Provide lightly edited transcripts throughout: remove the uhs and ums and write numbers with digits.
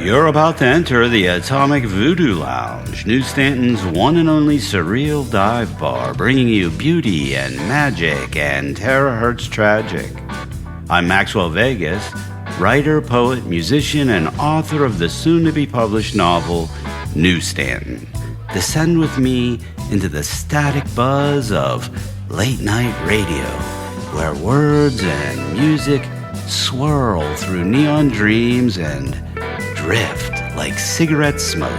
You're about to enter the Atomic Voodoo Lounge, New Stanton's one and only surreal dive bar, bringing you beauty and magic and terahertz tragic. I'm Maxwell Vegas, writer, poet, musician, and author of the soon-to-be-published novel, New Stanton. Descend with me into the static buzz of late-night radio, where words and music swirl through neon dreams and drift like cigarette smoke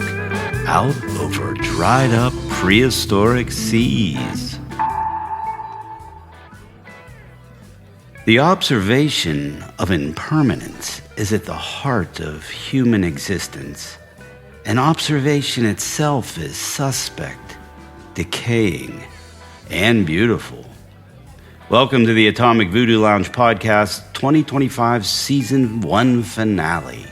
out over dried-up prehistoric seas. The observation of impermanence is at the heart of human existence. And observation itself is suspect, decaying, and beautiful. Welcome to the Atomic Voodoo Lounge Podcast 2025 Season 1 Finale.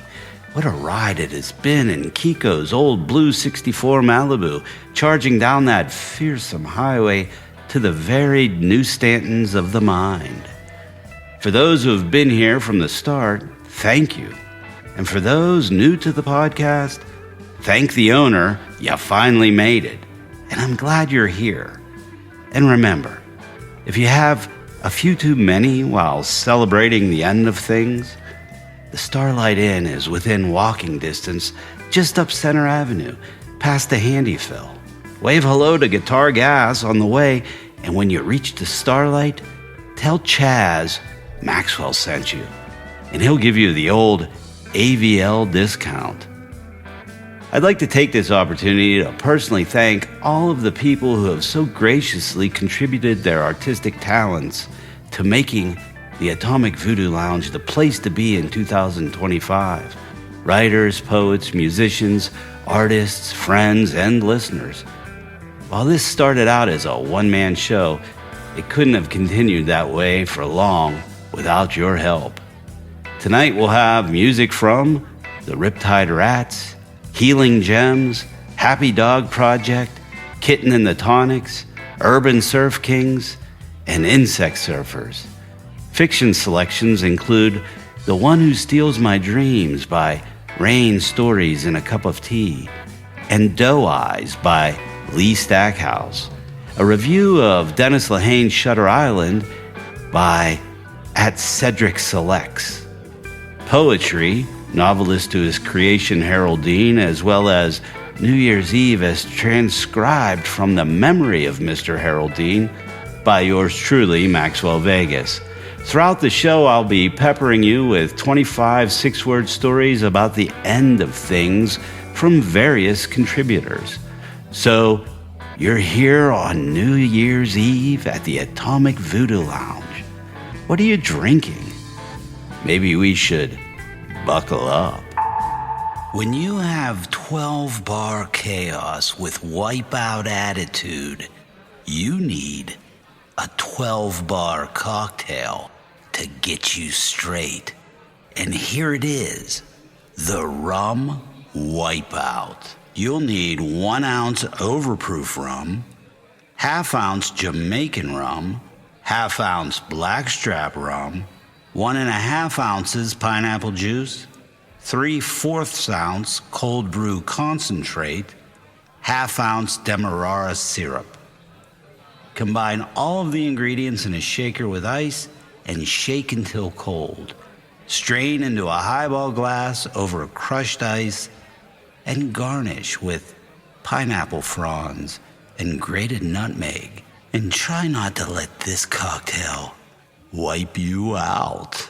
What a ride it has been in Kiko's old blue 64 Malibu, charging down that fearsome highway to the varied New Stantons of the mind. For those who have been here from the start, thank you. And for those new to the podcast, thank the owner, you finally made it. And I'm glad you're here. And remember, if you have a few too many while celebrating the end of things, the Starlight Inn is within walking distance, just up Center Avenue, past the Handy Fill. Wave hello to Guitar Gas on the way, and when you reach the Starlight, tell Chaz Maxwell sent you, and he'll give you the old AVL discount. I'd like to take this opportunity to personally thank all of the people who have so graciously contributed their artistic talents to making the Atomic Voodoo Lounge the place to be in 2025. Writers, poets, musicians, artists, friends, and listeners. While this started out as a one-man show, it couldn't have continued that way for long without your help. Tonight we'll have music from the Riptide Rats, Healing Gems, Happy Dog Project, Kitten and the Tonics, Urban Surf Kings, and Insect Surfers. Fiction selections include The One Who Steals My Dreams by Rain Stories in a Cup of Tea, and Doe Eyes by Lee Stackhouse. A review of Dennis Lehane's Shutter Island by @Cedric Selects. Poetry, novelist to his creation Harold Dean, as well as New Year's Eve as transcribed from the memory of Mr. Harold Dean by yours truly, Maxwell Vegas. Throughout the show, I'll be peppering you with 25 six-word stories about the end of things from various contributors. So, you're here on New Year's Eve at the Atomic Voodoo Lounge. What are you drinking? Maybe we should buckle up. When you have 12-bar chaos with wipeout attitude, you need a 12-bar cocktail to get you straight. And here it is, the Rum Wipeout. You'll need 1 ounce overproof rum, half-ounce Jamaican rum, half-ounce blackstrap rum, 1.5 ounces pineapple juice, 3/4 ounce cold brew concentrate, half-ounce Demerara syrup. Combine all of the ingredients in a shaker with ice and shake until cold. Strain into a highball glass over crushed ice and garnish with pineapple fronds and grated nutmeg. And try not to let this cocktail wipe you out.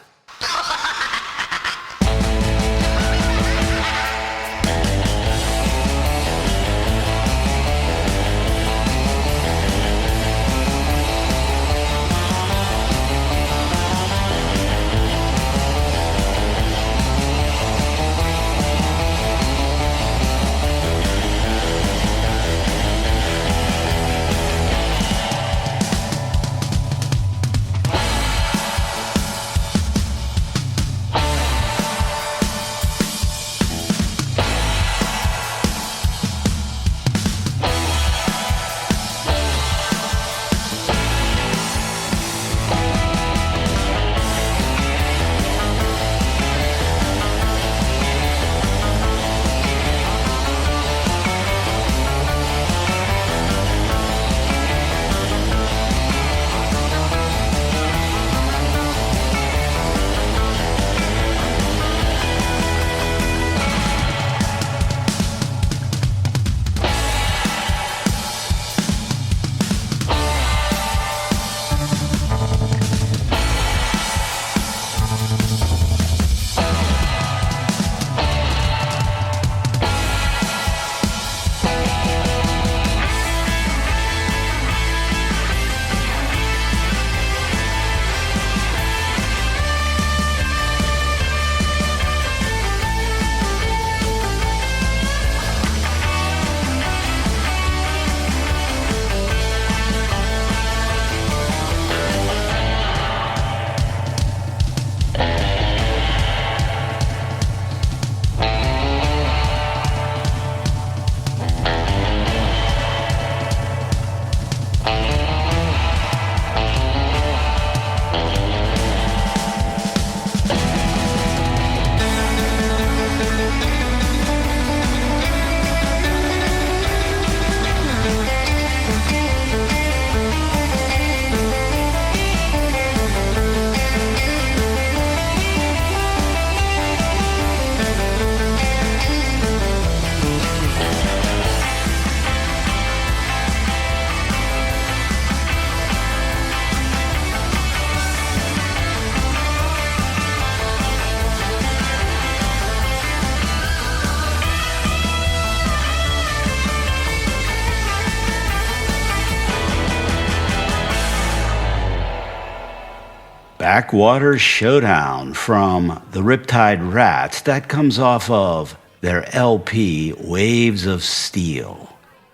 Backwater Showdown from the Riptide Rats. That comes off of their LP, Waves of Steel.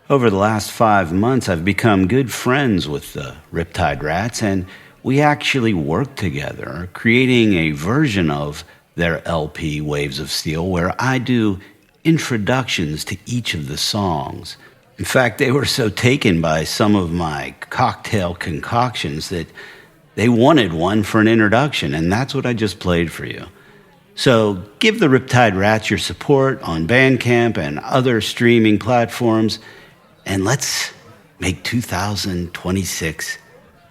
Over the last 5 months, I've become good friends with the Riptide Rats, and we actually work together, creating a version of their LP, Waves of Steel, where I do introductions to each of the songs. In fact, they were so taken by some of my cocktail concoctions that they wanted one for an introduction, and that's what I just played for you. So give the Riptide Rats your support on Bandcamp and other streaming platforms, and let's make 2026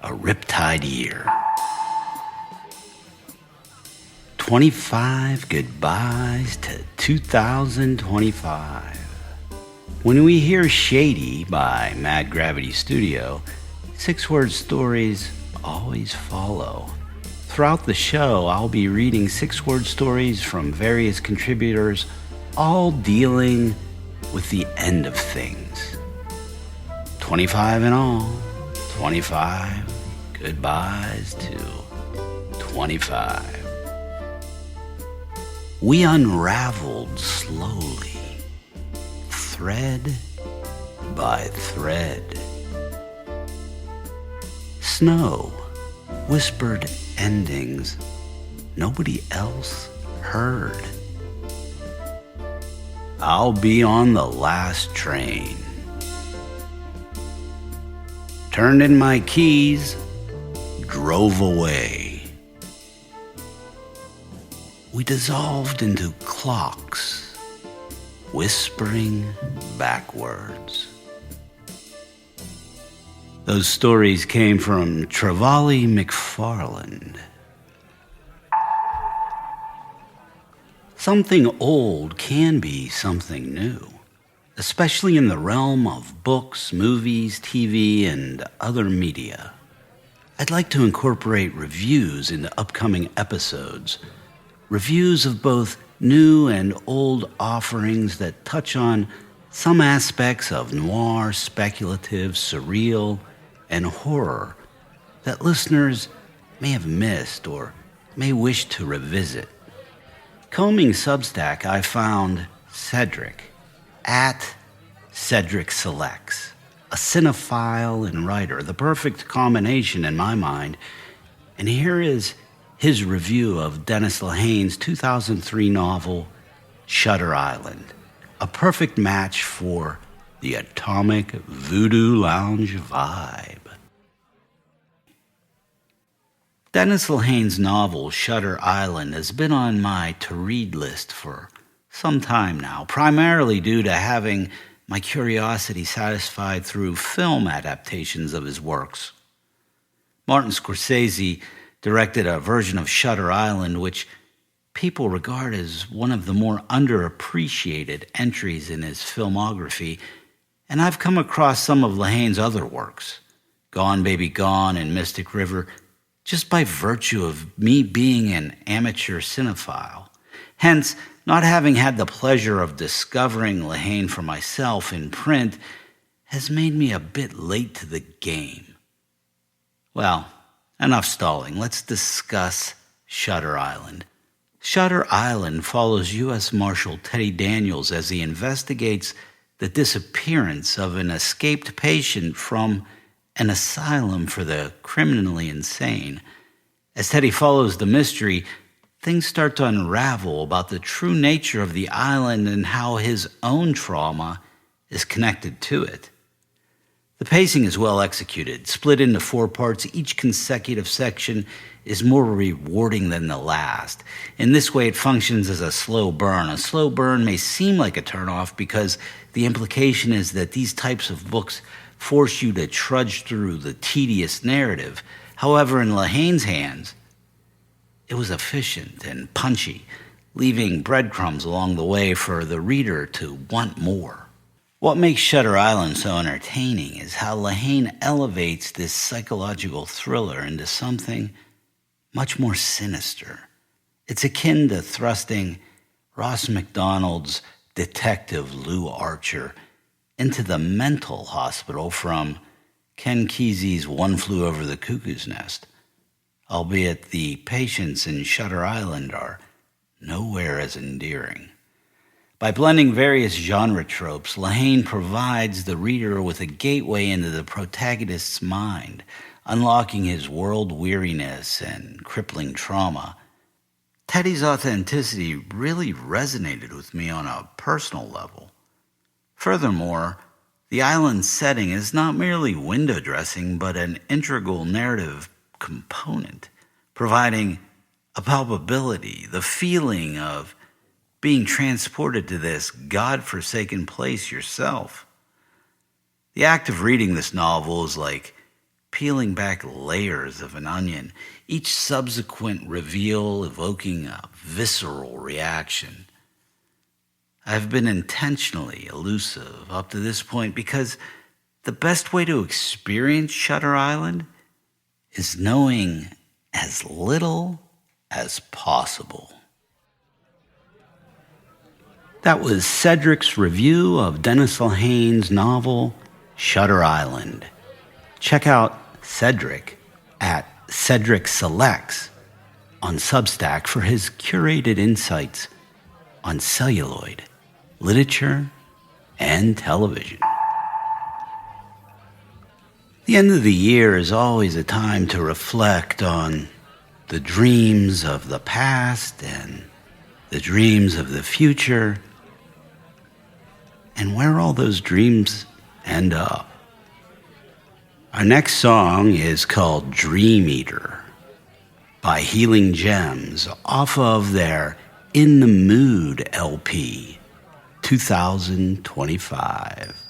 a Riptide year. 25 goodbyes to 2025. When we hear Shady by Mad Gravity Studio, 6-word stories always follow. Throughout the show, I'll be reading 6-word stories from various contributors, all dealing with the end of things. 25 in all, 25 goodbyes to 25. We unraveled slowly, thread by thread. Snow whispered endings nobody else heard. I'll be on the last train. Turned in my keys, drove away. We dissolved into clocks, whispering backwards. Those stories came from Travali McFarland. Something old can be something new, especially in the realm of books, movies, TV, and other media. I'd like to incorporate reviews into upcoming episodes, reviews of both new and old offerings that touch on some aspects of noir, speculative, surreal, and horror that listeners may have missed or may wish to revisit. Combing Substack, I found Cedric at Cedric Selects, a cinephile and writer, the perfect combination in my mind. And here is his review of Dennis Lehane's 2003 novel, Shutter Island, a perfect match for the atomic Voodoo lounge vibe. Dennis Lehane's novel, Shutter Island, has been on my to-read list for some time now, primarily due to having my curiosity satisfied through film adaptations of his works. Martin Scorsese directed a version of Shutter Island, which people regard as one of the more underappreciated entries in his filmography, and I've come across some of Lehane's other works, Gone Baby Gone and Mystic River, just by virtue of me being an amateur cinephile. Hence, not having had the pleasure of discovering Lehane for myself in print has made me a bit late to the game. Well, enough stalling. Let's discuss Shutter Island. Shutter Island follows U.S. Marshal Teddy Daniels as he investigates the disappearance of an escaped patient from an asylum for the criminally insane. As Teddy follows the mystery, things start to unravel about the true nature of the island and how his own trauma is connected to it. The pacing is well executed, split into 4 parts. Each consecutive section is more rewarding than the last. In this way, it functions as a slow burn. A slow burn may seem like a turnoff because the implication is that these types of books force you to trudge through the tedious narrative. However, in Lehane's hands, it was efficient and punchy, leaving breadcrumbs along the way for the reader to want more. What makes Shutter Island so entertaining is how Lehane elevates this psychological thriller into something much more sinister. It's akin to thrusting Ross MacDonald's detective Lou Archer into the mental hospital from Ken Kesey's One Flew Over the Cuckoo's Nest. albeit the patients in Shutter Island are nowhere as endearing. By blending various genre tropes, Lehane provides the reader with a gateway into the protagonist's mind, unlocking his world weariness and crippling trauma. Teddy's authenticity really resonated with me on a personal level. Furthermore, the island's setting is not merely window dressing, but an integral narrative component, providing a palpability, the feeling of being transported to this God-forsaken place yourself. The act of reading this novel is like peeling back layers of an onion, each subsequent reveal evoking a visceral reaction. I've been intentionally elusive up to this point because the best way to experience Shutter Island is knowing as little as possible. That was Cedric's review of Dennis Lehane's novel, Shutter Island. Check out Cedric at Cedric Selects on Substack for his curated insights on celluloid, literature, and television. The end of the year is always a time to reflect on the dreams of the past and the dreams of the future, and where all those dreams end up. Our next song is called Dream Eater by Healing Gems off of their In the Mood LP 2025.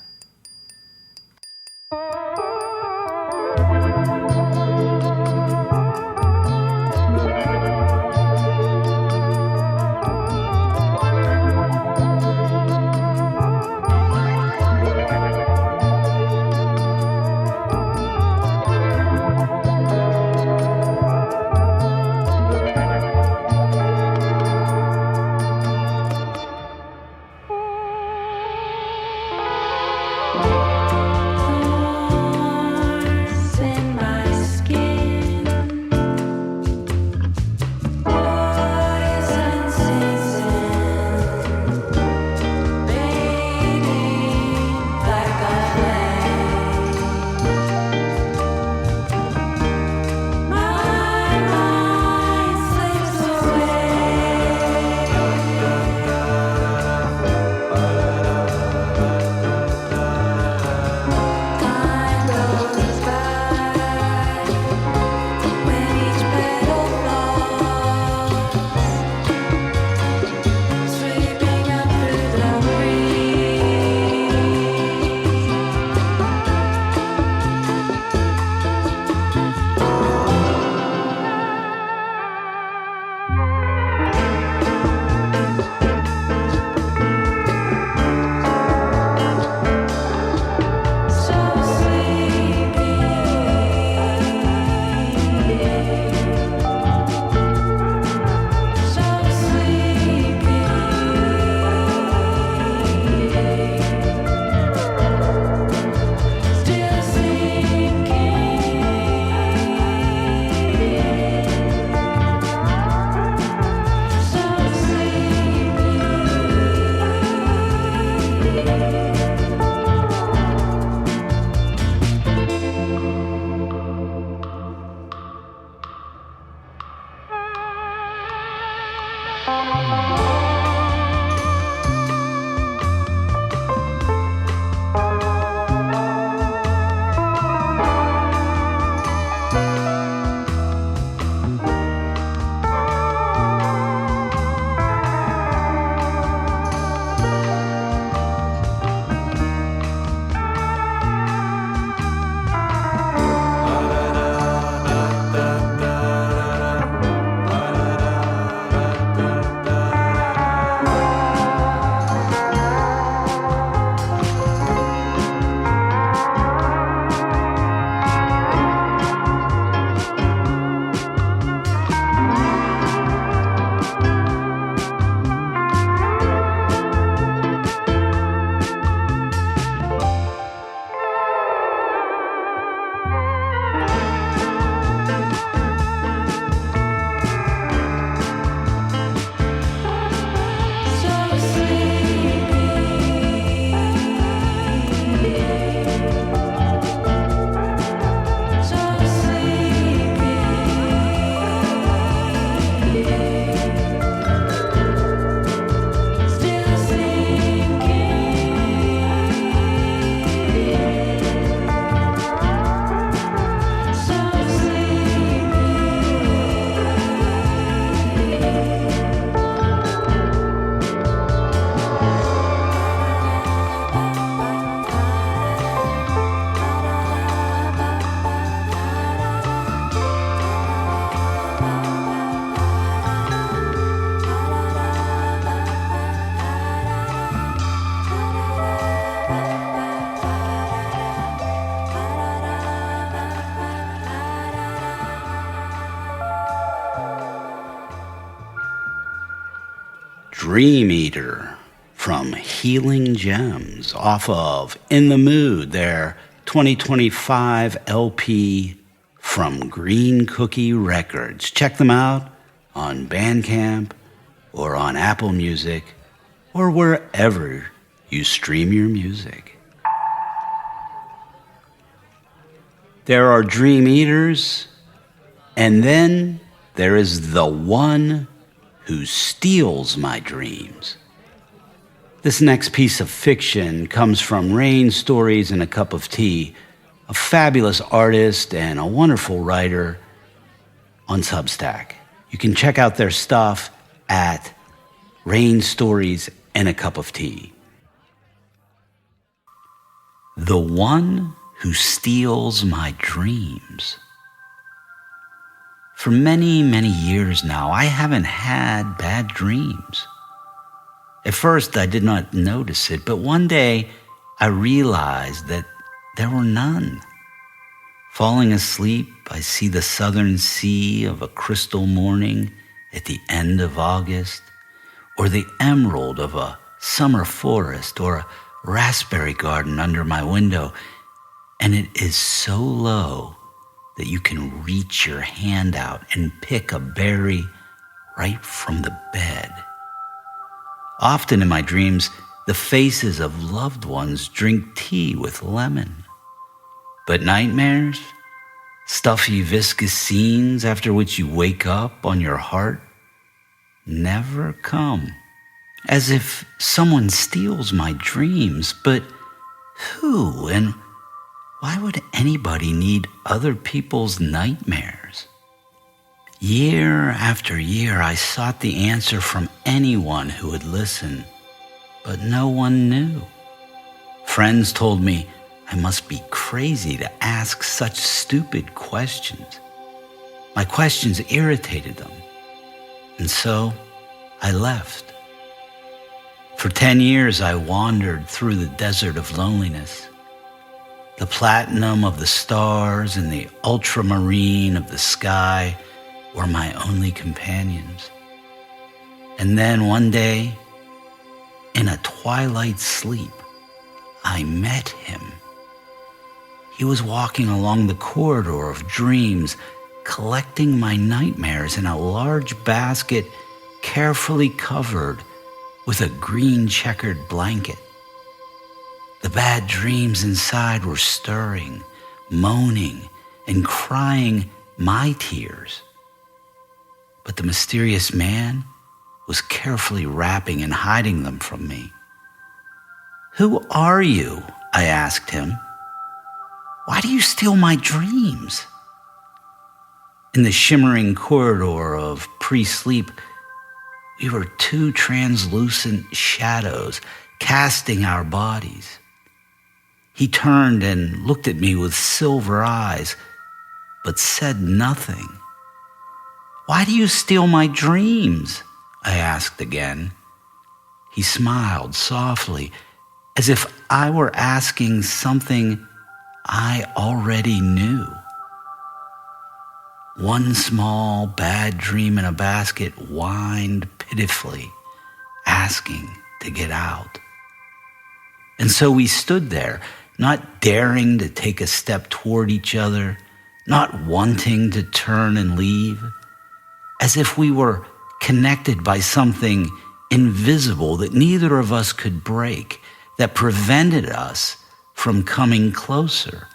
Dream Eater from Healing Gems off of In the Mood, their 2025 LP from Green Cookie Records. Check them out on Bandcamp or on Apple Music or wherever you stream your music. There are Dream Eaters, and then there is the one who steals my dreams. This next piece of fiction comes from Rain Stories and a Cup of Tea, a fabulous artist and a wonderful writer on Substack. You can check out their stuff at Rain Stories and a Cup of Tea. The one who steals my dreams. For many, many years now, I haven't had bad dreams. At first, I did not notice it, but one day I realized that there were none. Falling asleep, I see the southern sea of a crystal morning at the end of August, or the emerald of a summer forest, or a raspberry garden under my window, and it is so low that you can reach your hand out and pick a berry right from the bed. Often in my dreams, the faces of loved ones drink tea with lemon. But nightmares, stuffy viscous scenes after which you wake up on your heart, never come. As if someone steals my dreams, but who and why would anybody need other people's nightmares? Year after year, I sought the answer from anyone who would listen, but no one knew. Friends told me I must be crazy to ask such stupid questions. My questions irritated them, and so I left. For 10 years, I wandered through the desert of loneliness. The platinum of the stars and the ultramarine of the sky were my only companions. And then one day, in a twilight sleep, I met him. He was walking along the corridor of dreams, collecting my nightmares in a large basket carefully covered with a green checkered blanket. The bad dreams inside were stirring, moaning, and crying my tears. But the mysterious man was carefully wrapping and hiding them from me. "Who are you?" I asked him. "Why do you steal my dreams?" In the shimmering corridor of pre-sleep, we were two translucent shadows casting our bodies. He turned and looked at me with silver eyes, but said nothing. "Why do you steal my dreams?" I asked again. He smiled softly, as if I were asking something I already knew. One small bad dream in a basket whined pitifully, asking to get out. And so we stood there, not daring to take a step toward each other, not wanting to turn and leave, as if we were connected by something invisible that neither of us could break, that prevented us from coming closer,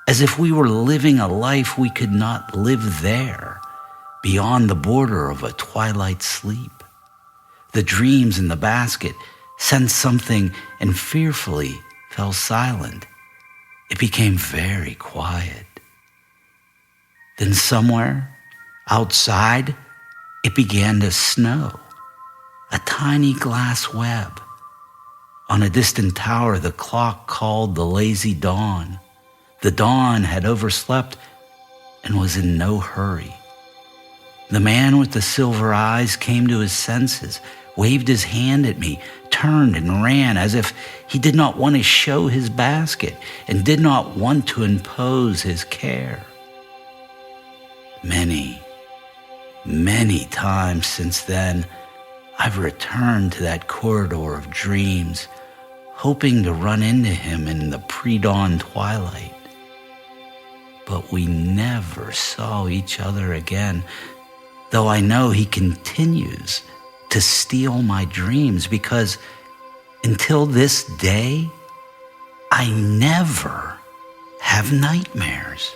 as if we were living a life we could not live there, beyond the border of a twilight sleep. The dreams in the basket sensed something and fearfully fell silent. It became very quiet. Then somewhere outside, it began to snow, a tiny glass web. On a distant tower, the clock called the lazy dawn. The dawn had overslept and was in no hurry. The man with the silver eyes came to his senses, waved his hand at me, turned and ran as if he did not want to show his basket and did not want to impose his care. Many, many times since then, I've returned to that corridor of dreams, hoping to run into him in the pre-dawn twilight. But we never saw each other again, though I know he continues to steal my dreams because until this day, I never have nightmares.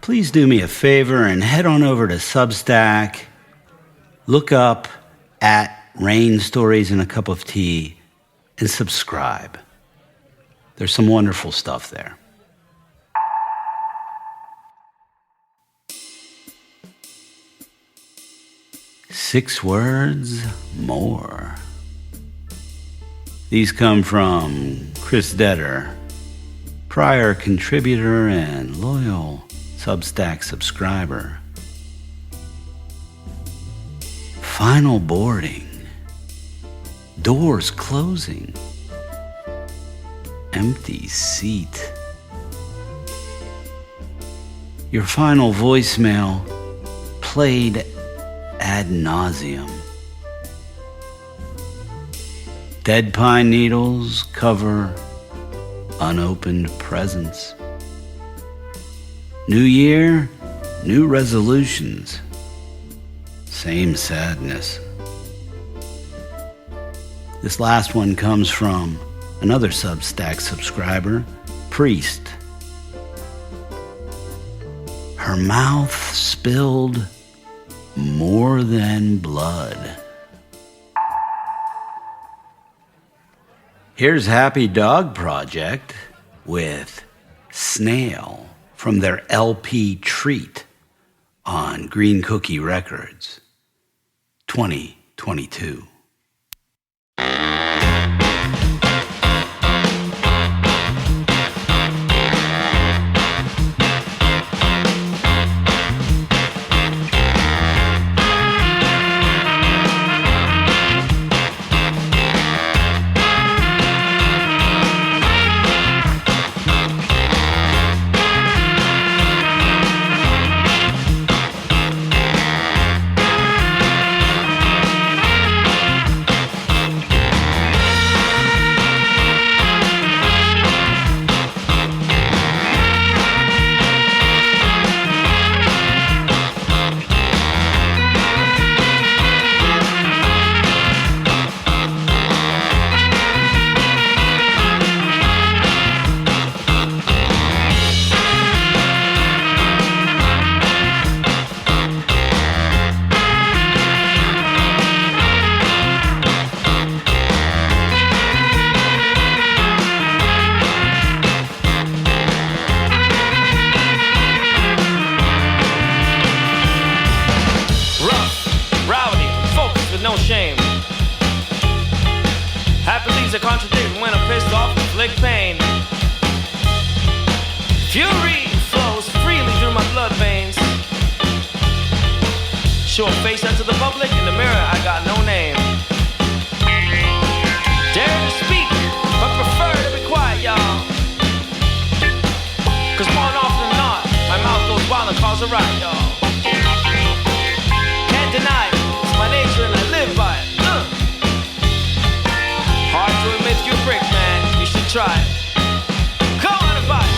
Please do me a favor and head on over to Substack, look up at Rain Stories and a Cup of Tea, and subscribe. There's some wonderful stuff there. Six words more. These come from Chris Detter, prior contributor and loyal Substack subscriber. Final boarding. Doors closing. Empty seat. Your final voicemail played ad nauseum. Dead pine needles cover unopened presents. New year, new resolutions. Same sadness. This last one comes from another Substack subscriber, Priest. Her mouth spilled more than blood. Here's Happy Dog Project with Snail from their LP Treat on Green Cookie Records, 2022. To contradict when I'm pissed off, inflict pain. Fury flows freely through my blood veins. Show a face out to the public, in the mirror I got no name. Dare to speak, but prefer to be quiet, y'all. Cause more often than not, my mouth goes wild and cause a riot, y'all. Can't deny it, it's my nature and I live by it. Hard to admit you a brick, man. You should try it. Come on, everybody,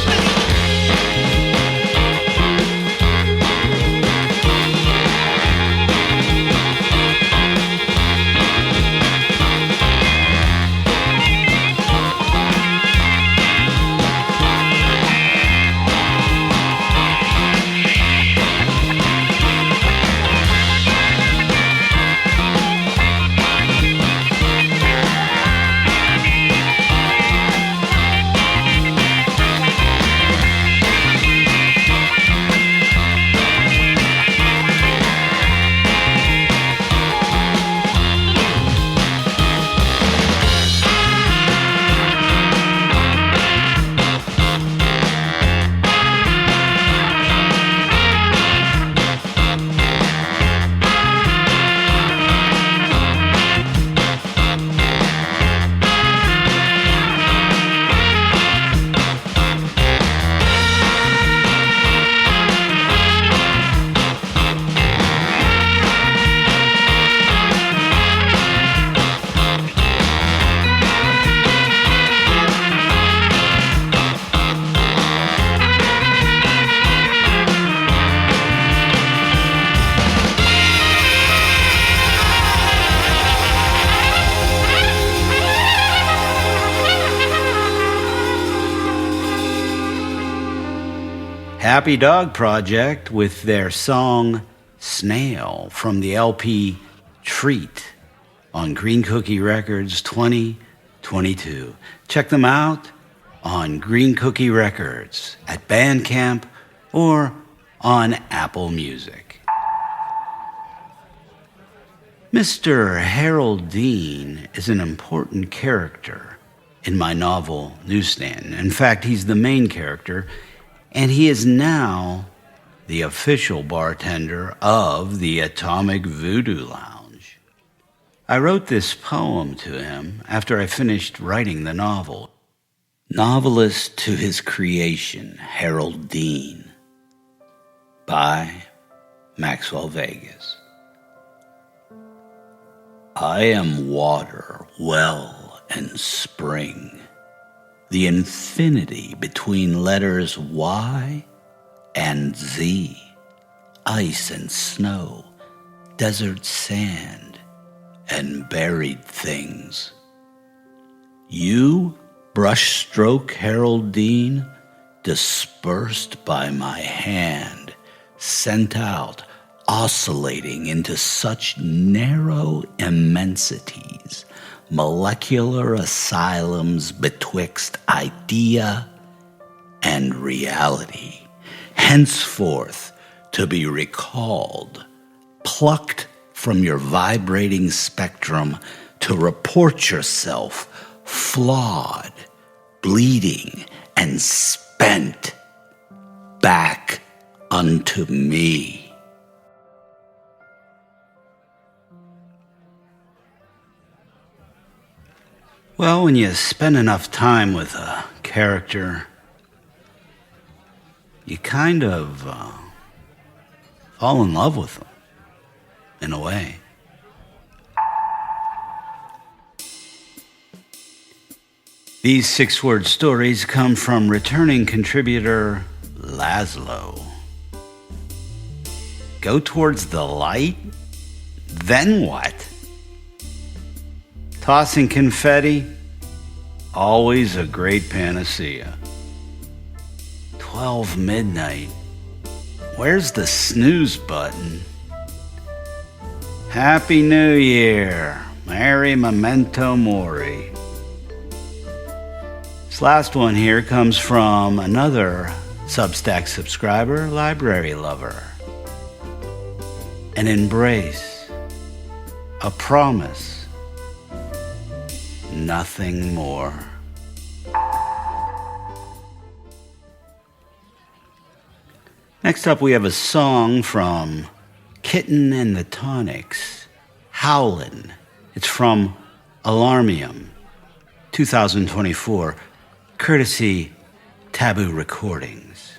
Happy Dog Project with their song Snail from the LP Treat on Green Cookie Records 2022. Check them out on Green Cookie Records at Bandcamp or on Apple Music. Mr. Harold Dean is an important character in my novel, Stanton. In fact, he's the main character, and he is now the official bartender of the Atomic Voodoo Lounge. I wrote this poem to him after I finished writing the novel. Novelist to his creation, Harold Dean, by Maxwell Vegas. I am water, well, and spring, the infinity between letters Y and Z, ice and snow, desert sand, and buried things. You, brushstroke Harold Dean, dispersed by my hand, sent out, oscillating into such narrow immensities, molecular asylums betwixt idea and reality, henceforth to be recalled, plucked from your vibrating spectrum to report yourself flawed, bleeding, and spent back unto me. Well, when you spend enough time with a character, you kind of fall in love with them, in a way. These 6-word stories come from returning contributor Laszlo. Go towards the light? Then what? Tossing confetti? Always a great panacea. 12 midnight. Where's the snooze button? Happy New Year. Merry memento mori. This last one here comes from another Substack subscriber, Library Lover. An embrace. A promise. Nothing more. Next up, we have a song from Kitten and the Tonics, Howlin'. It's from Alarmium, 2024, courtesy Taboo Recordings.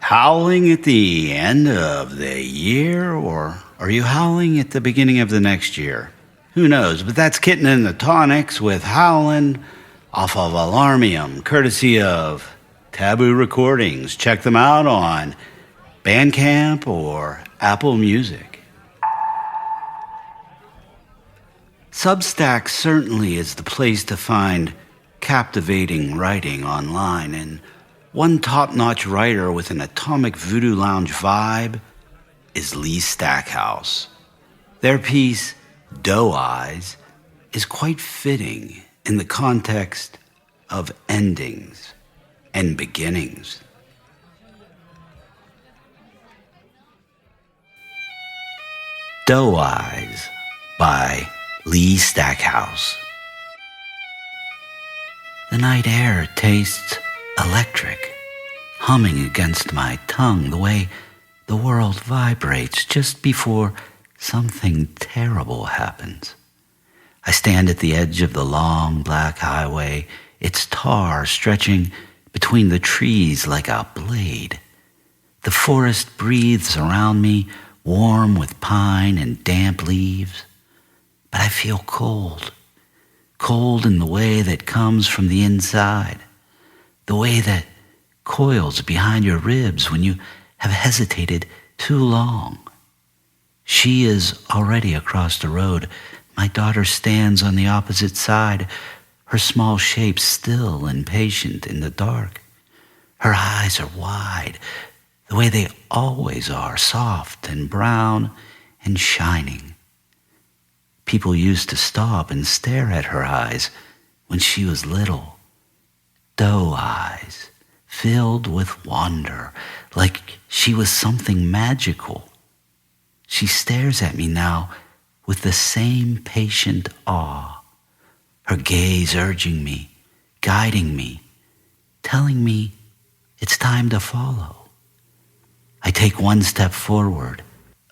Howling at the end of the year, or are you howling at the beginning of the next year? Who knows? But that's Kitten and the Tonics with Howlin' off of Alarmium, courtesy of Taboo Recordings. Check them out on Bandcamp or Apple Music. Substack certainly is the place to find captivating writing online, and one top-notch writer with an atomic voodoo lounge vibe is Lee Stackhouse. Their piece, Doe Eyes, is quite fitting in the context of endings and beginnings. Doe Eyes by Lee Stackhouse. The night air tastes electric, humming against my tongue the way the world vibrates just before something terrible happens. I stand at the edge of the long black highway, its tar stretching between the trees like a blade. The forest breathes around me, warm with pine and damp leaves, but I feel cold. Cold in the way that comes from the inside, the way that coils behind your ribs when you have hesitated too long. She is already across the road. My daughter stands on the opposite side, her small shape still and patient in the dark. Her eyes are wide, the way they always are, soft and brown and shining. People used to stop and stare at her eyes when she was little. Doe eyes, filled with wonder, like she was something magical. She stares at me now with the same patient awe, her gaze urging me, guiding me, telling me it's time to follow. I take one step forward.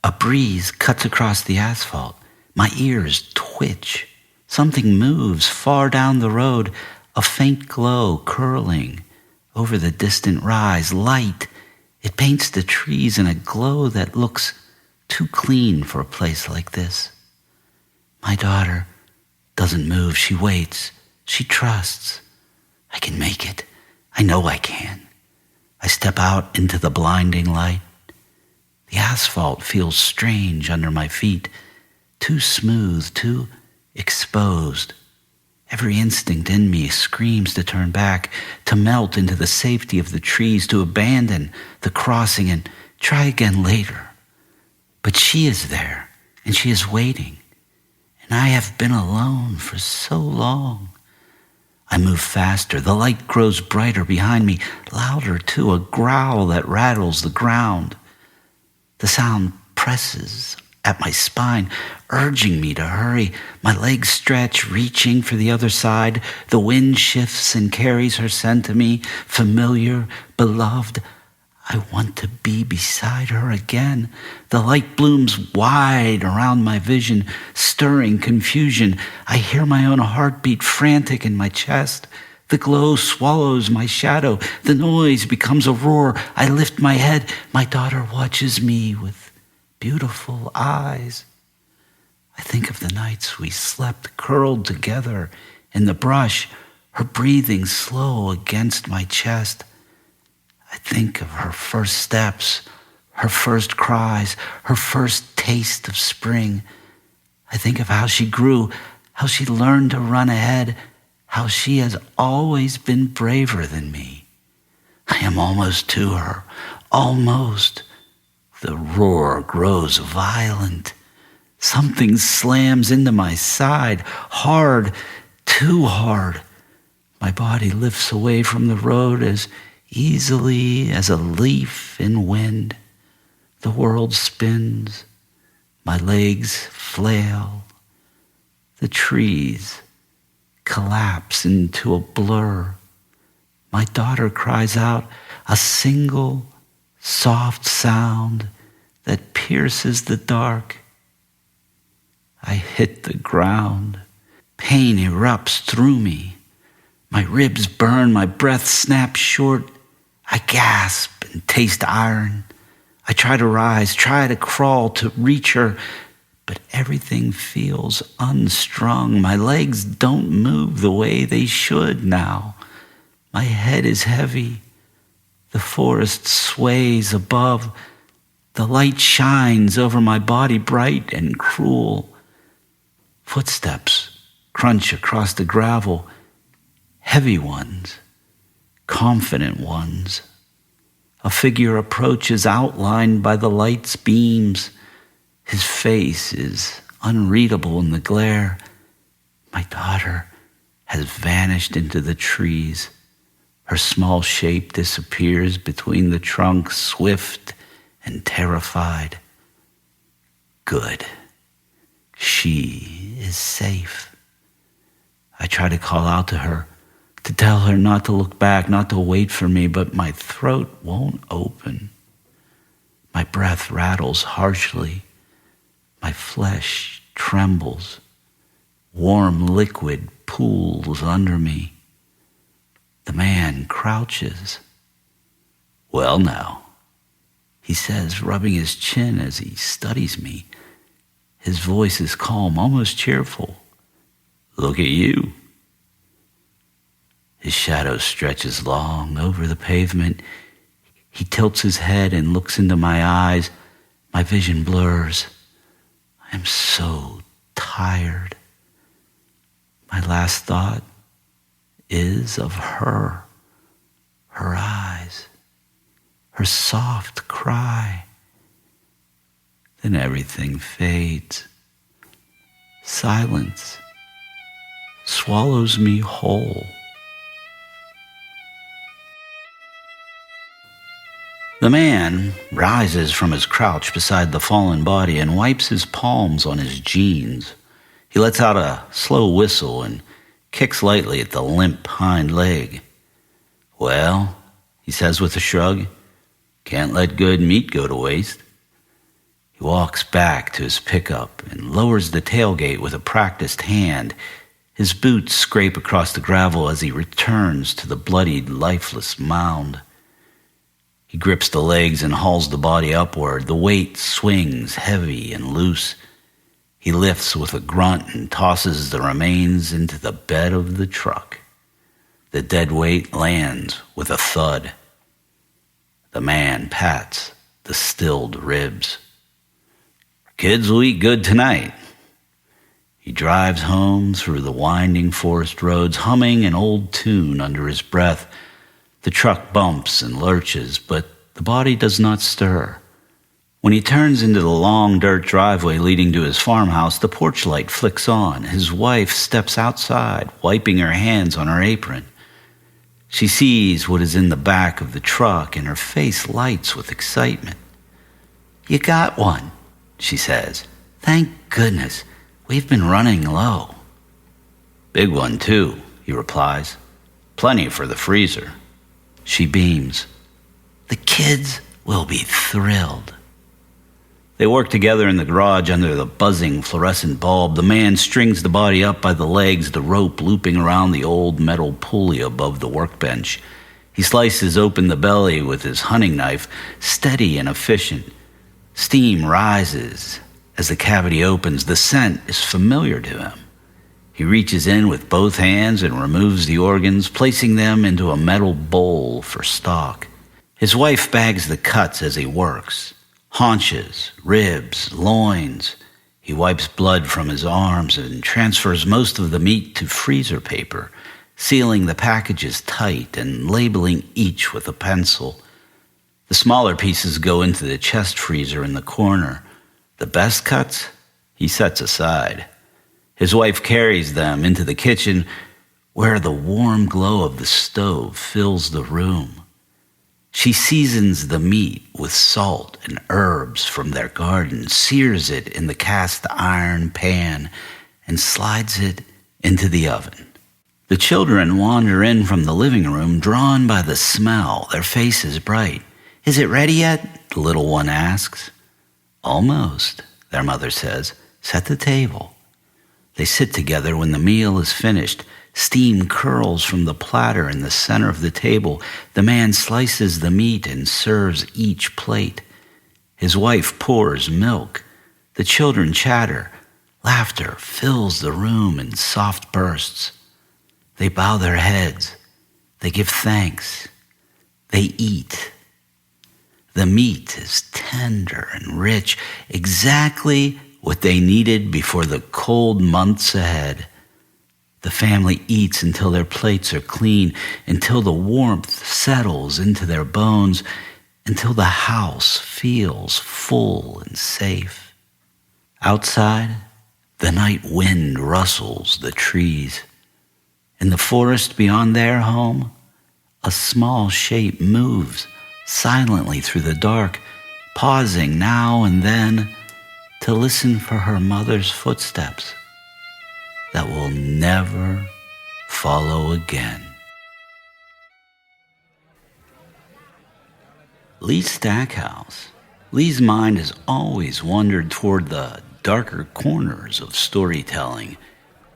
A breeze cuts across the asphalt. My ears twitch. Something moves far down the road, a faint glow curling over the distant rise. Light, it paints the trees in a glow that looks too clean for a place like this. My daughter doesn't move. She waits. She trusts. I can make it. I know I can. I step out into the blinding light. The asphalt feels strange under my feet. Too smooth, too exposed. Every instinct in me screams to turn back, to melt into the safety of the trees, to abandon the crossing and try again later. But she is there, and she is waiting, and I have been alone for so long. I move faster. The light grows brighter behind me, louder too, a growl that rattles the ground. The sound presses at my spine, urging me to hurry. My legs stretch, reaching for the other side. The wind shifts and carries her scent to me, familiar, beloved. I want to be beside her again. The light blooms wide around my vision, stirring confusion. I hear my own heartbeat frantic in my chest. The glow swallows my shadow. The noise becomes a roar. I lift my head. My daughter watches me with beautiful eyes. I think of the nights we slept curled together in the brush, her breathing slow against my chest. I think of her first steps, her first cries, her first taste of spring. I think of how she grew, how she learned to run ahead, how she has always been braver than me. I am almost to her, almost. The roar grows violent. Something slams into my side, hard, too hard. My body lifts away from the road as easily as a leaf in wind. The world spins. My legs flail. The trees collapse into a blur. My daughter cries out a single soft sound that pierces the dark. I hit the ground. Pain erupts through me. My ribs burn, my breath snaps short. I gasp and taste iron. I try to rise, try to crawl, to reach her, but everything feels unstrung. My legs don't move the way they should now. My head is heavy. The forest sways above. The light shines over my body, bright and cruel. Footsteps crunch across the gravel, heavy ones, confident ones. A figure approaches, outlined by the light's beams. His face is unreadable in the glare. My daughter has vanished into the trees. Her small shape disappears between the trunks, swift and terrified. Good. She is safe. I try to call out to her, to tell her not to look back, not to wait for me, but my throat won't open. My breath rattles harshly. My flesh trembles. Warm liquid pools under me. The man crouches. Well now, he says, rubbing his chin as he studies me. His voice is calm, almost cheerful. Look at you. His shadow stretches long over the pavement. He tilts his head and looks into my eyes. My vision blurs. I am so tired. My last thought is of her eyes, her soft cry. Then everything fades. Silence swallows me whole. The man rises from his crouch beside the fallen body and wipes his palms on his jeans. He lets out a slow whistle and kicks lightly at the limp hind leg. Well, he says with a shrug, can't let good meat go to waste. He walks back to his pickup and lowers the tailgate with a practiced hand. His boots scrape across the gravel as he returns to the bloodied, lifeless mound. He grips the legs and hauls the body upward. The weight swings heavy and loose. He lifts with a grunt and tosses the remains into the bed of the truck. The dead weight lands with a thud. The man pats the stilled ribs. Kids will eat good tonight. He drives home through the winding forest roads, humming an old tune under his breath. The truck bumps and lurches, but the body does not stir. When he turns into the long dirt driveway leading to his farmhouse, the porch light flicks on. His wife steps outside, wiping her hands on her apron. She sees what is in the back of the truck, and her face lights with excitement. You got one, she says. Thank goodness. We've been running low. Big one, too, he replies. Plenty for the freezer. She beams. The kids will be thrilled. They work together in the garage under the buzzing fluorescent bulb. The man strings the body up by the legs, the rope looping around the old metal pulley above the workbench. He slices open the belly with his hunting knife, steady and efficient. Steam rises as the cavity opens. The scent is familiar to him. He reaches in with both hands and removes the organs, placing them into a metal bowl for stock. His wife bags the cuts as he works. Haunches, ribs, loins. He wipes blood from his arms and transfers most of the meat to freezer paper, sealing the packages tight and labeling each with a pencil. The smaller pieces go into the chest freezer in the corner. The best cuts, he sets aside. His wife carries them into the kitchen, where the warm glow of the stove fills the room. She seasons the meat with salt and herbs from their garden, sears it in the cast iron pan, and slides it into the oven. The children wander in from the living room, drawn by the smell, their faces bright. Is it ready yet? The little one asks. Almost, their mother says. Set the table. They sit together when the meal is finished, Steam curls from the platter in the center of the table. The man slices the meat and serves each plate. His wife pours milk. The children chatter. Laughter fills the room in soft bursts. They bow their heads. They give thanks. They eat. The meat is tender and rich, exactly what they needed before the cold months ahead. The family eats until their plates are clean, until the warmth settles into their bones, until the house feels full and safe. Outside, the night wind rustles the trees. In the forest beyond their home, a small shape moves silently through the dark, pausing now and then to listen for her mother's footsteps that will never follow again. Lee Stackhouse. Lee's mind has always wandered toward the darker corners of storytelling.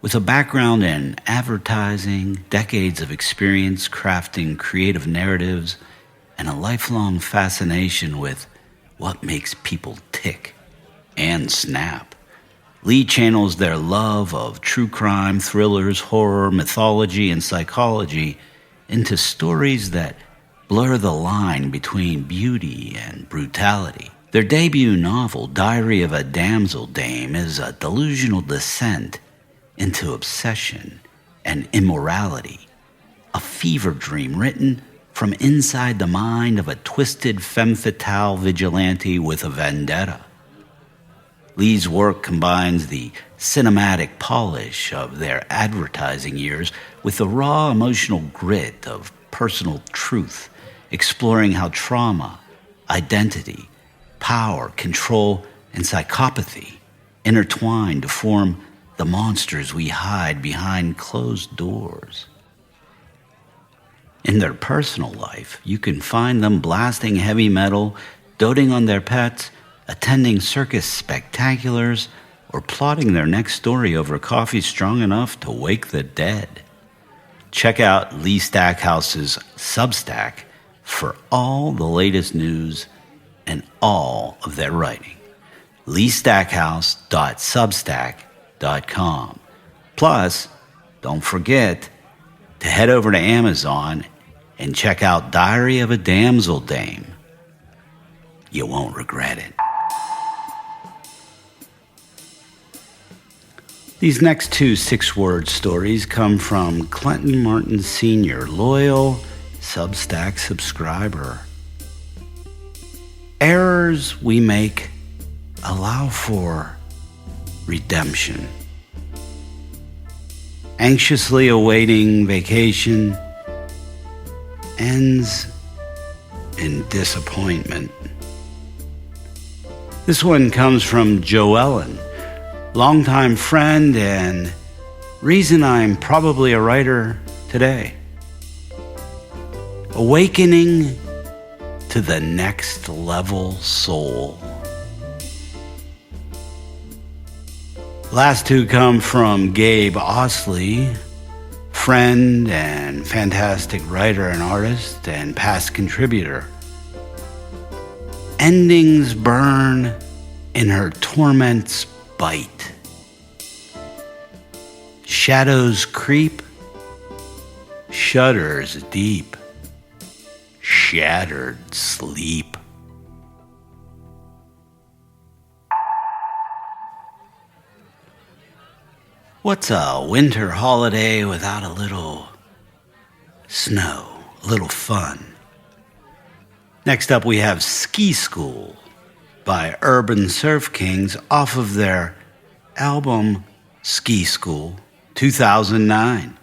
With a background in advertising, decades of experience crafting creative narratives, and a lifelong fascination with what makes people tick and snap, Lee channels their love of true crime, thrillers, horror, mythology, and psychology into stories that blur the line between beauty and brutality. Their debut novel, Diary of a Damsel Dame, is a delusional descent into obsession and immorality, a fever dream written from inside the mind of a twisted femme fatale vigilante with a vendetta. Lee's work combines the cinematic polish of their advertising years with the raw emotional grit of personal truth, exploring how trauma, identity, power, control, and psychopathy intertwine to form the monsters we hide behind closed doors. In their personal life, you can find them blasting heavy metal, doting on their pets, attending circus spectaculars, or plotting their next story over coffee strong enough to wake the dead. Check out Lee Stackhouse's Substack for all the latest news and all of their writing. leestackhouse.substack.com. Plus, don't forget to head over to Amazon and check out Diary of a Damsel Dame. You won't regret it. These next two 6-word stories come from Clinton Martin Sr., loyal Substack subscriber. Errors we make allow for redemption. Anxiously awaiting vacation ends in disappointment. This one comes from Joellen, longtime friend and reason I'm probably a writer today. Awakening to the next level soul. Last two come from Gabe Osley, friend and fantastic writer and artist and past contributor. Endings burn in her torment's bite. Shadows creep, shudders deep, shattered sleep. What's a winter holiday without a little snow, a little fun? Next up, we have Ski School by Urban Surf Kings off of their album Ski School 2009.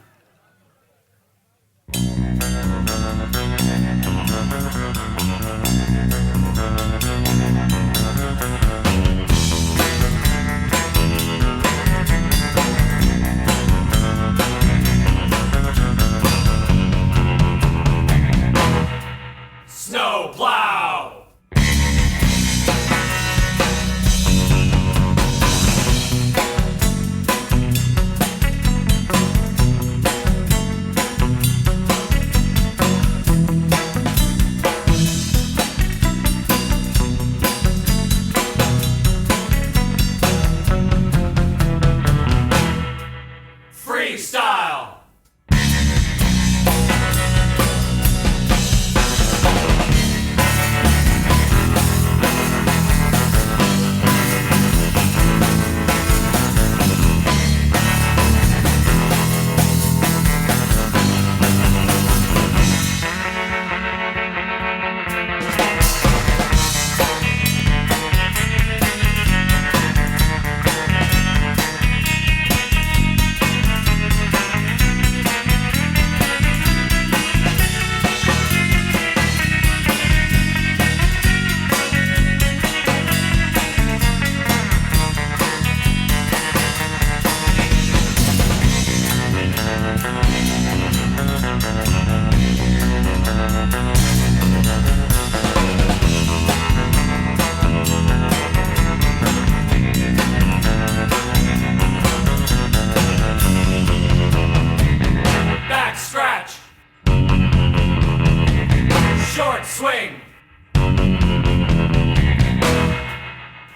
swing.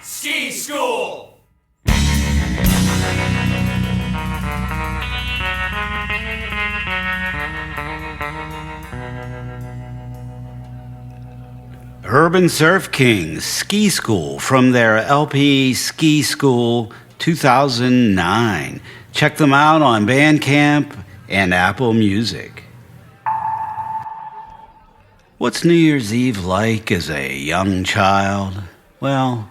Ski school. Urban Surf Kings Ski School from their LP Ski School 2009. Check them out on Bandcamp and Apple Music. What's New Year's Eve like as a young child? Well,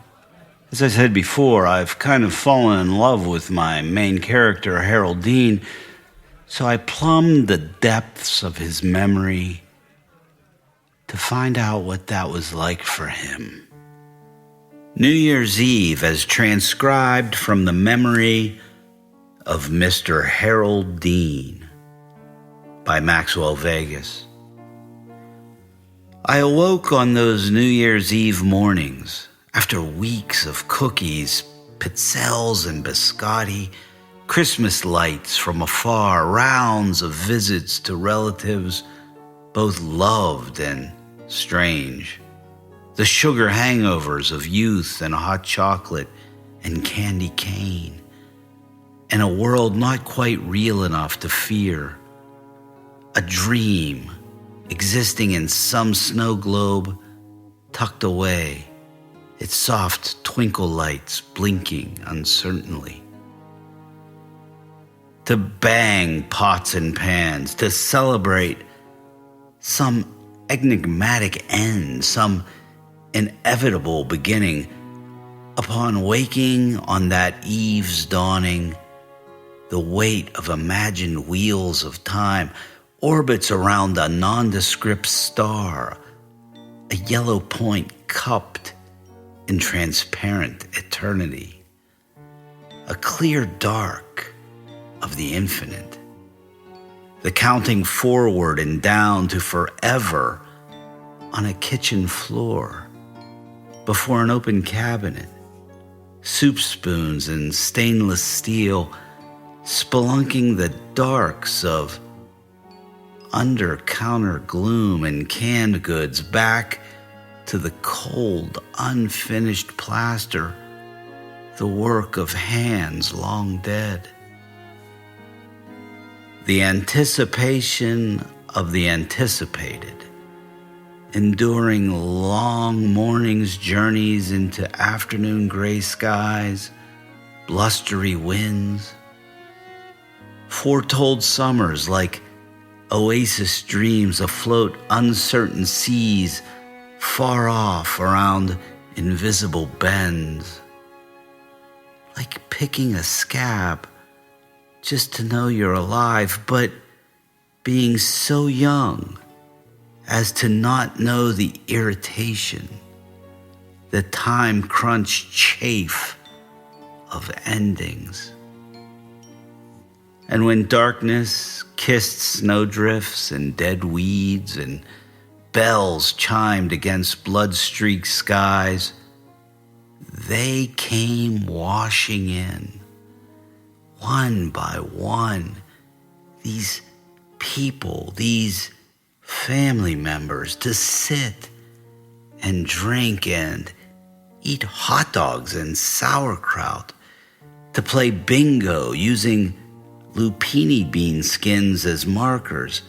as I said before, I've kind of fallen in love with my main character, Harold Dean, so I plumbed the depths of his memory to find out what that was like for him. New Year's Eve, as transcribed from the memory of Mr. Harold Dean by Maxwell Vegas. I awoke on those New Year's Eve mornings after weeks of cookies, pizzelles and biscotti, Christmas lights from afar, rounds of visits to relatives, both loved and strange, the sugar hangovers of youth and hot chocolate and candy cane, and a world not quite real enough to fear, a dream existing in some snow globe tucked away, its soft twinkle lights blinking uncertainly. To bang pots and pans, to celebrate some enigmatic end, some inevitable beginning. Upon waking on that eve's dawning, the weight of imagined wheels of time orbits around a nondescript star, a yellow point cupped in transparent eternity, a clear dark of the infinite. The counting forward and down to forever on a kitchen floor, before an open cabinet, soup spoons and stainless steel, spelunking the darks of under-counter gloom and canned goods back to the cold, unfinished plaster, the work of hands long dead. The anticipation of the anticipated, enduring long mornings' journeys into afternoon gray skies, blustery winds, foretold summers like oasis dreams afloat uncertain seas far off around invisible bends, like picking a scab just to know you're alive, but being so young as to not know the irritation, the time crunch chafe of endings. And when darkness kissed snowdrifts and dead weeds and bells chimed against blood-streaked skies, they came washing in, one by one, these people, these family members, to sit and drink and eat hot dogs and sauerkraut, to play bingo using lupini bean skins as markers,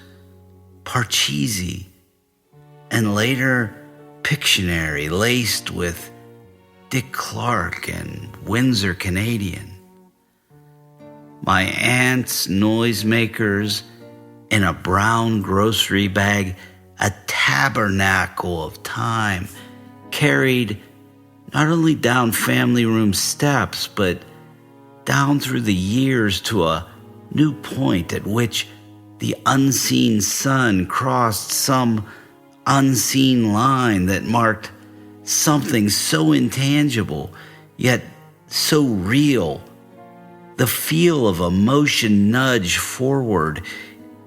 parcheesi, and later Pictionary laced with Dick Clark and Windsor Canadian. My aunt's noisemakers in a brown grocery bag, a tabernacle of time, carried not only down family room steps, but down through the years to a new point at which the unseen sun crossed some unseen line that marked something so intangible, yet so real. The feel of a motion nudge forward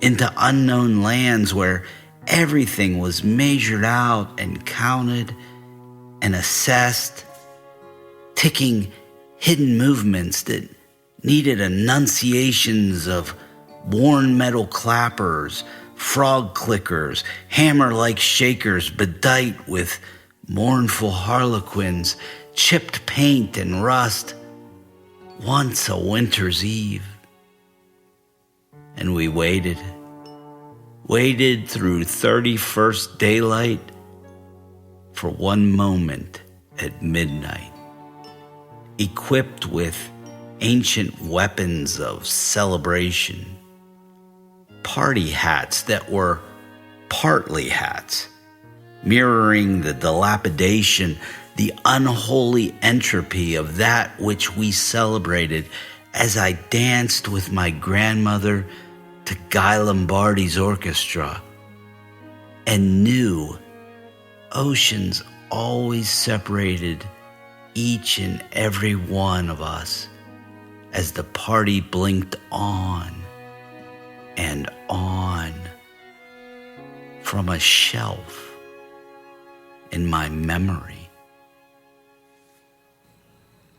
into unknown lands where everything was measured out and counted and assessed, ticking hidden movements that needed enunciations of worn metal clappers, frog clickers, hammer-like shakers bedight with mournful harlequins, chipped paint and rust. Once a winter's eve. And we waited through 31st daylight for one moment at midnight, equipped with ancient weapons of celebration, party hats that were partly hats, mirroring the dilapidation, the unholy entropy of that which we celebrated as I danced with my grandmother to Guy Lombardi's orchestra and knew oceans always separated each and every one of us as the party blinked on and on from a shelf in my memory.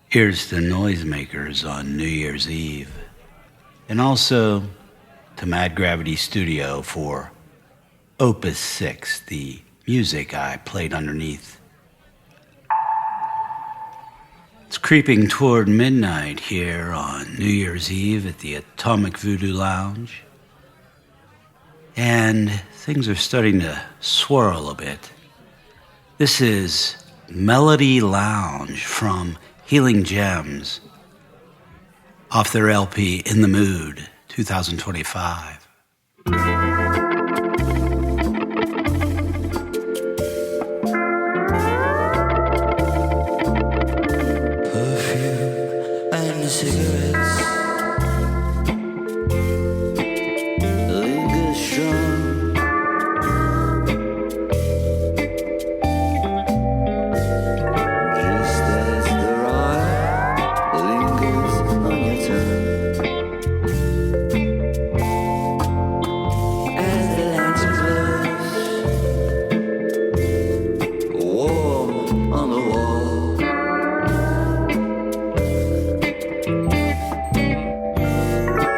Here's the Noisemakers on New Year's Eve, and also to Mad Gravity Studio for Opus 6, the music I played underneath. It's creeping toward midnight here on New Year's Eve at the Atomic Voodoo Lounge, and things are starting to swirl a bit. This is Melody Lounge from Healing Gems off their LP In the Mood 2025. Perfume and cigarettes linger strong. Just as the rye lingers on your tongue. As the lantern glows warm on the wall.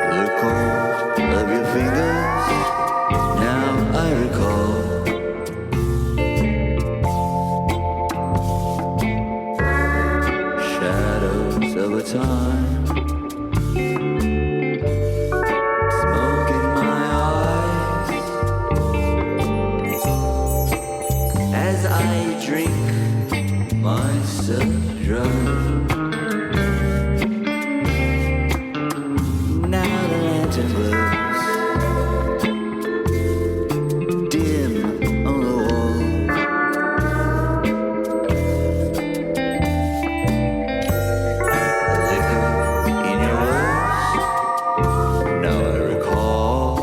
The cold of your fingers, now I recall. Shadows of a time, smoke in my eyes, as I drink myself dry. Now the lantern glows dim on the wall. Liquor in your eyes, now I recall.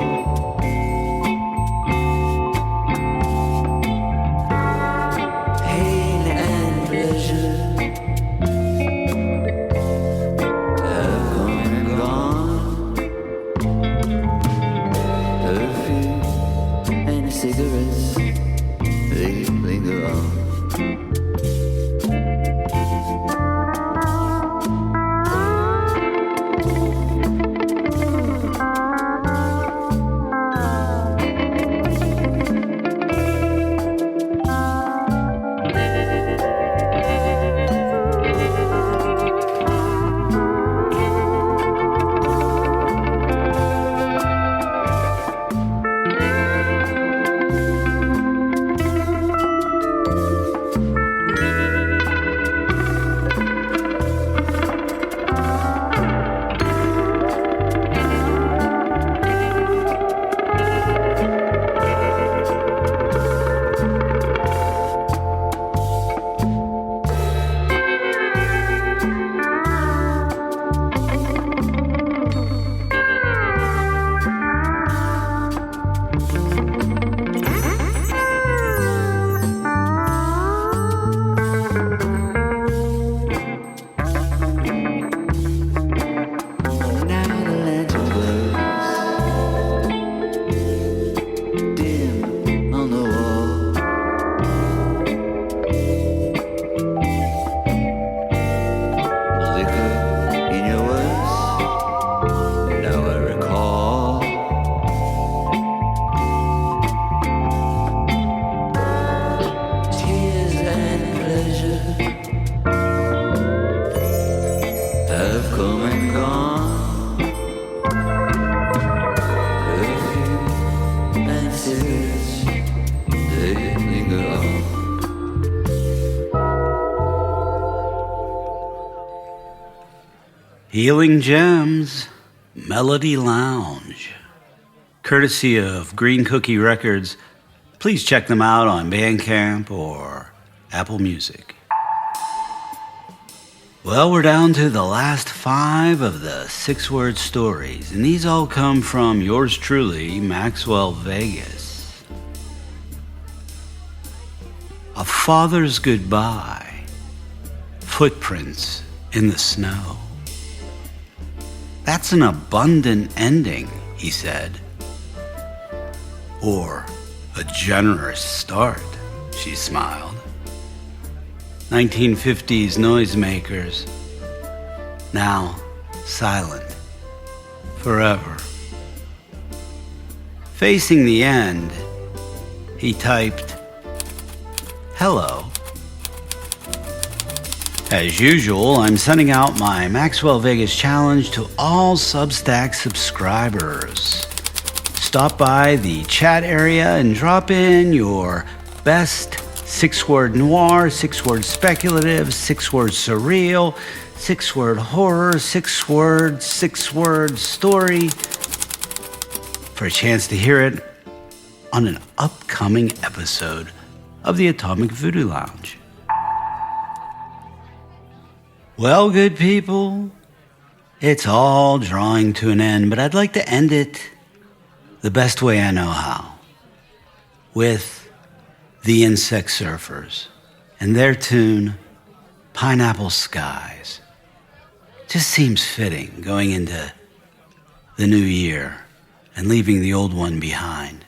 Pain and pleasure have come and gone. Perfume and cigarettes, they linger on. Healing Gems, Melody Lounge. Courtesy of Green Cookie Records. Please check them out on Bandcamp or Apple Music. Well, we're down to the last 5 of the 6-word stories, and these all come from yours truly, Maxwell Vegas. A father's goodbye. Footprints in the snow. That's an abundant ending, he said. Or a generous start, she smiled. 1950s noisemakers, now silent, forever. Facing the end, he typed, "Hello." As usual, I'm sending out my Maxwell Vegas challenge to all Substack subscribers. Stop by the chat area and drop in your best 6-word noir, 6-word speculative, 6-word surreal, 6-word horror, 6-word story for a chance to hear it on an upcoming episode of the Atomic Voodoo Lounge. Well, good people, it's all drawing to an end, but I'd like to end it the best way I know how, with the Insect Surfers and their tune, Pineapple Skies. Just seems fitting going into the new year and leaving the old one behind.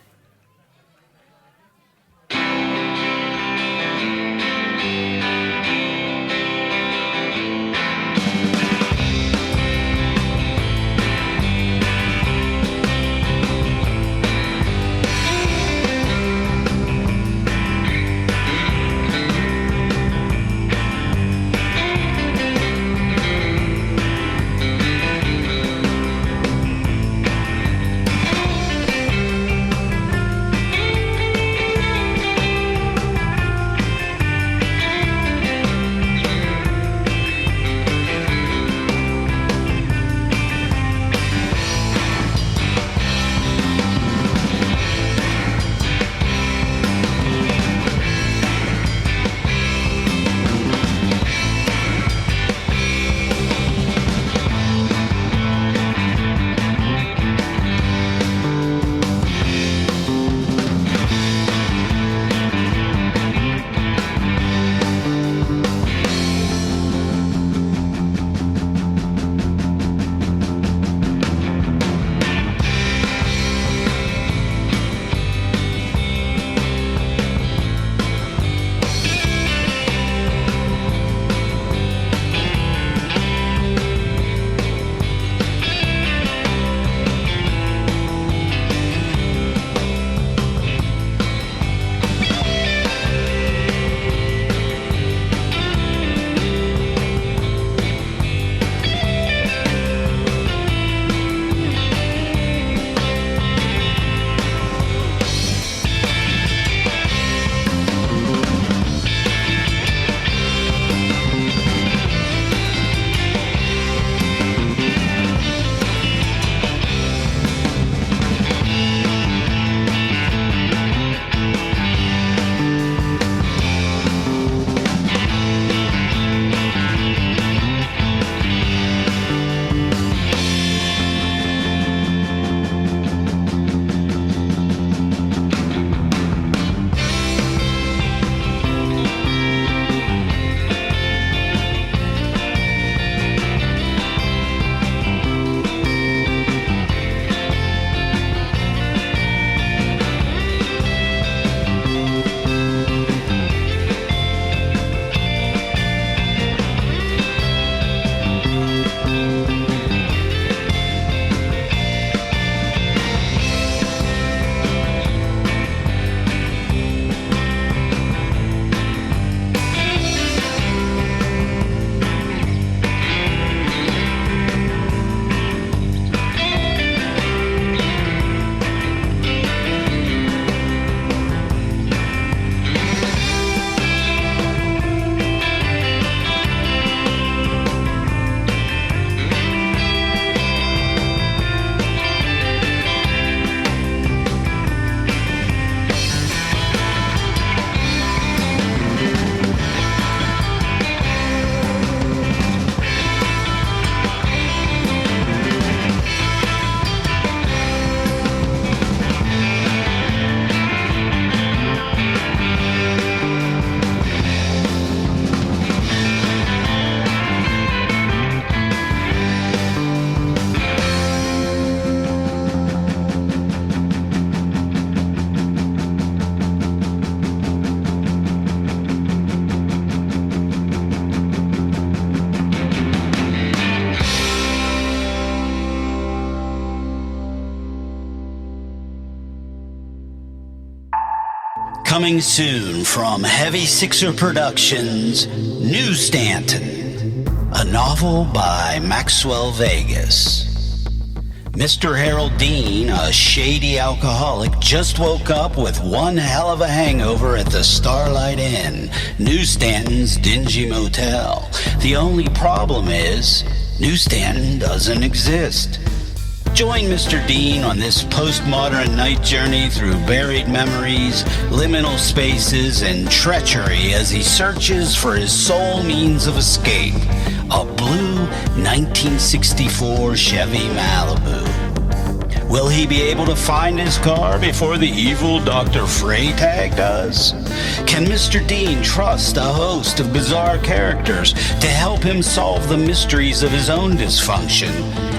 Coming soon from Heavy Sixer Productions, New Stanton, a novel by Maxwell Vegas. Mr. Harold Dean, a shady alcoholic, just woke up with one hell of a hangover at the Starlight Inn, New Stanton's dingy motel. The only problem is, New Stanton doesn't exist. Join Mr. Dean on this postmodern night journey through buried memories, liminal spaces, and treachery as he searches for his sole means of escape, a blue 1964 Chevy Malibu. Will he be able to find his car before the evil Dr. Freytag does? Can Mr. Dean trust a host of bizarre characters to help him solve the mysteries of his own dysfunction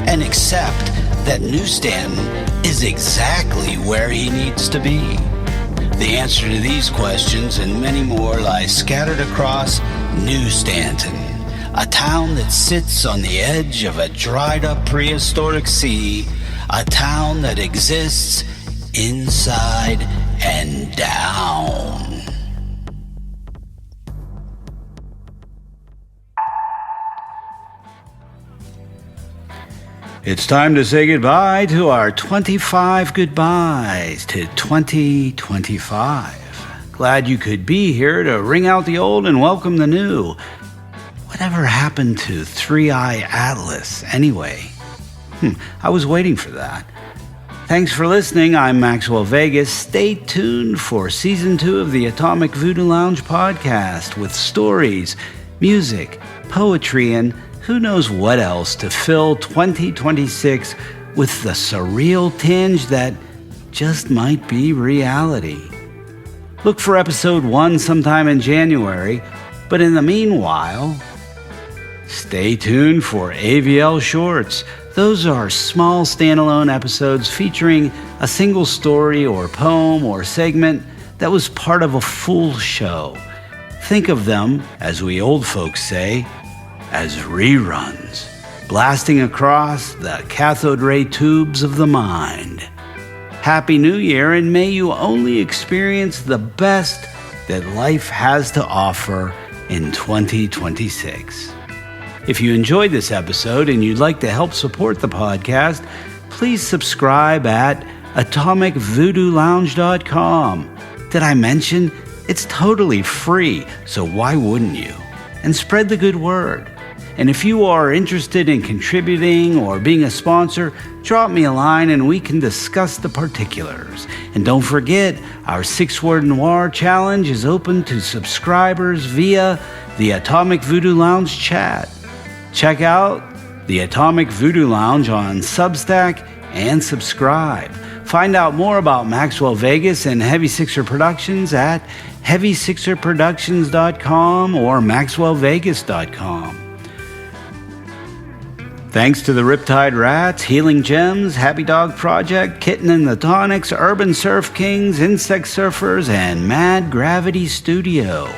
and accept that New Stanton is exactly where he needs to be? The answer to these questions and many more lies scattered across New Stanton, a town that sits on the edge of a dried-up prehistoric sea, a town that exists inside and down. It's time to say goodbye to our 25 goodbyes to 2025. Glad you could be here to ring out the old and welcome the new. Whatever happened to Three-Eye Atlas, anyway? I was waiting for that. Thanks for listening. I'm Maxwell Vegas. Stay tuned for Season 2 of the Atomic Voodoo Lounge podcast with stories, music, poetry, and who knows what else to fill 2026 with the surreal tinge that just might be reality. Look for episode 1 sometime in January, but in the meanwhile, stay tuned for AVL Shorts. Those are small standalone episodes featuring a single story or poem or segment that was part of a full show. Think of them, as we old folks say, as reruns, blasting across the cathode ray tubes of the mind. Happy New Year, and may you only experience the best that life has to offer in 2026. If you enjoyed this episode and you'd like to help support the podcast, please subscribe at atomicvoodoolounge.com. Did I mention it's totally free, so why wouldn't you? And spread the good word. And if you are interested in contributing or being a sponsor, drop me a line and we can discuss the particulars. And don't forget, our 6-Word Noir Challenge is open to subscribers via the Atomic Voodoo Lounge chat. Check out the Atomic Voodoo Lounge on Substack and subscribe. Find out more about Maxwell Vegas and Heavy Sixer Productions at heavysixerproductions.com or maxwellvegas.com. Thanks to the Riptide Rats, Healing Gems, Happy Dog Project, Kitten and the Tonics, Urban Surf Kings, Insect Surfers, and Mad Gravity Studio.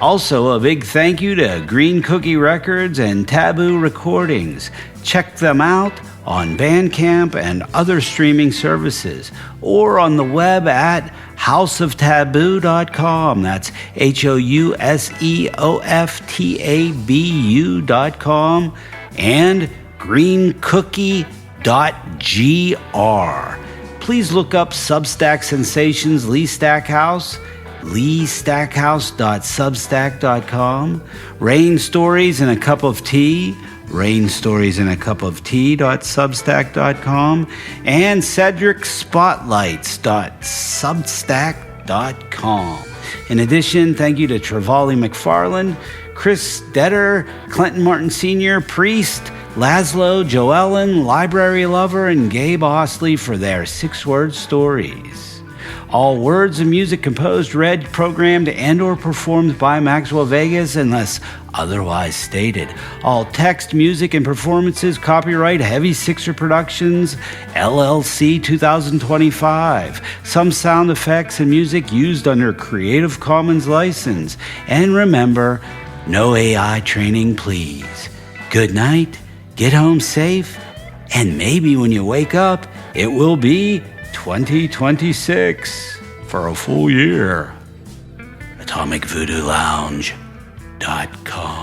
Also, a big thank you to Green Cookie Records and Taboo Recordings. Check them out on Bandcamp and other streaming services, or on the web at houseoftaboo.com. That's houseoftabu.com and greencookie.gr. Please look up Substack Sensations Lee Stackhouse, leestackhouse.substack.com, Rain Stories in a Cup of Tea, rainstoriesinacup.tea.substack.com, and cedricspotlights.substack.com. In addition, thank you to Trevally McFarland, Chris Detter, Clinton Martin Sr., Priest, Laszlo, Joellen, Library Lover, and Gabe Osley for their 6-word stories. All words and music composed, read, programmed, and or performed by Maxwell Vegas unless otherwise stated. All text, music, and performances copyright Heavy Sixer Productions, LLC 2025. Some sound effects and music used under Creative Commons license. And remember, no AI training, please. Good night, get home safe, and maybe when you wake up, it will be 2026 for a full year. AtomicVoodooLounge.com.